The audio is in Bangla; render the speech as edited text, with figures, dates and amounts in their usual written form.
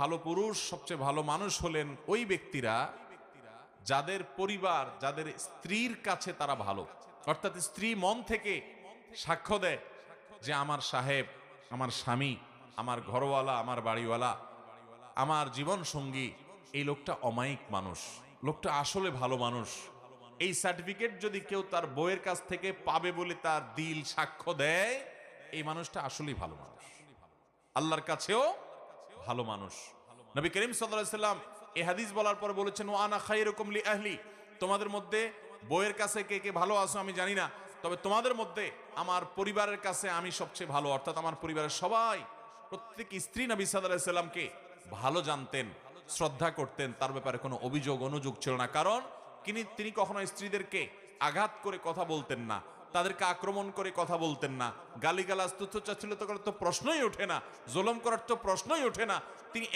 ভালো পুরুষ সবচেয়ে ভালো মানুষ হলেন ওই ব্যক্তিরা যাদের পরিবার, যাদের স্ত্রীর কাছে তারা ভালো, অর্থাৎ স্ত্রী মন থেকে সাক্ষ্য দেয় যে আমার সাহেব, আমার স্বামী, আমার ঘরওয়ালা, আমার বাড়িওয়ালা, আমার জীবন সঙ্গী, এই লোকটা অমায়িক মানুষ, লোকটা আসলে ভালো মানুষ। এই সার্টিফিকেট যদি কেউ তার বউয়ের কাছ থেকে পাবে বলে তার দিল সাক্ষ্য দেয়, এই মানুষটা আসলেই ভালো মানুষ, আল্লাহর কাছেও ভালো মানুষ। নবী করিম সাল্লাল্লাহু আলাইহি সাল্লাম এই হাদিস বলার পর বলেছেন, ওয়া আনা খায়রুকুম লি আহলি, তোমাদের মধ্যে বউয়ের কাছে কে কে ভালো আছো আমি জানি না, তবে তোমাদের মধ্যে আমার পরিবারের কাছে আমি সবচেয়ে ভালো। অর্থাৎ আমার পরিবারের সবাই, প্রত্যেক স্ত্রী নবী সাল্লাল্লাহু আলাইহি সাল্লামকে ভালো জানতেন, শ্রদ্ধা করতেন, তার ব্যাপারে কোনো অভিযোগ অনুযোগ ছিল না। কারণ তিনি কখনো স্ত্রীদেরকে আঘাত করে কথা বলতেন না, তাদেরকে আক্রমণ করে কথা বলতেন না, গালিগালাজ তুচ্ছতাচ্ছিল্য করার তো প্রশ্নই ওঠে না, জুলুম করার তো প্রশ্নই ওঠে না। তিনি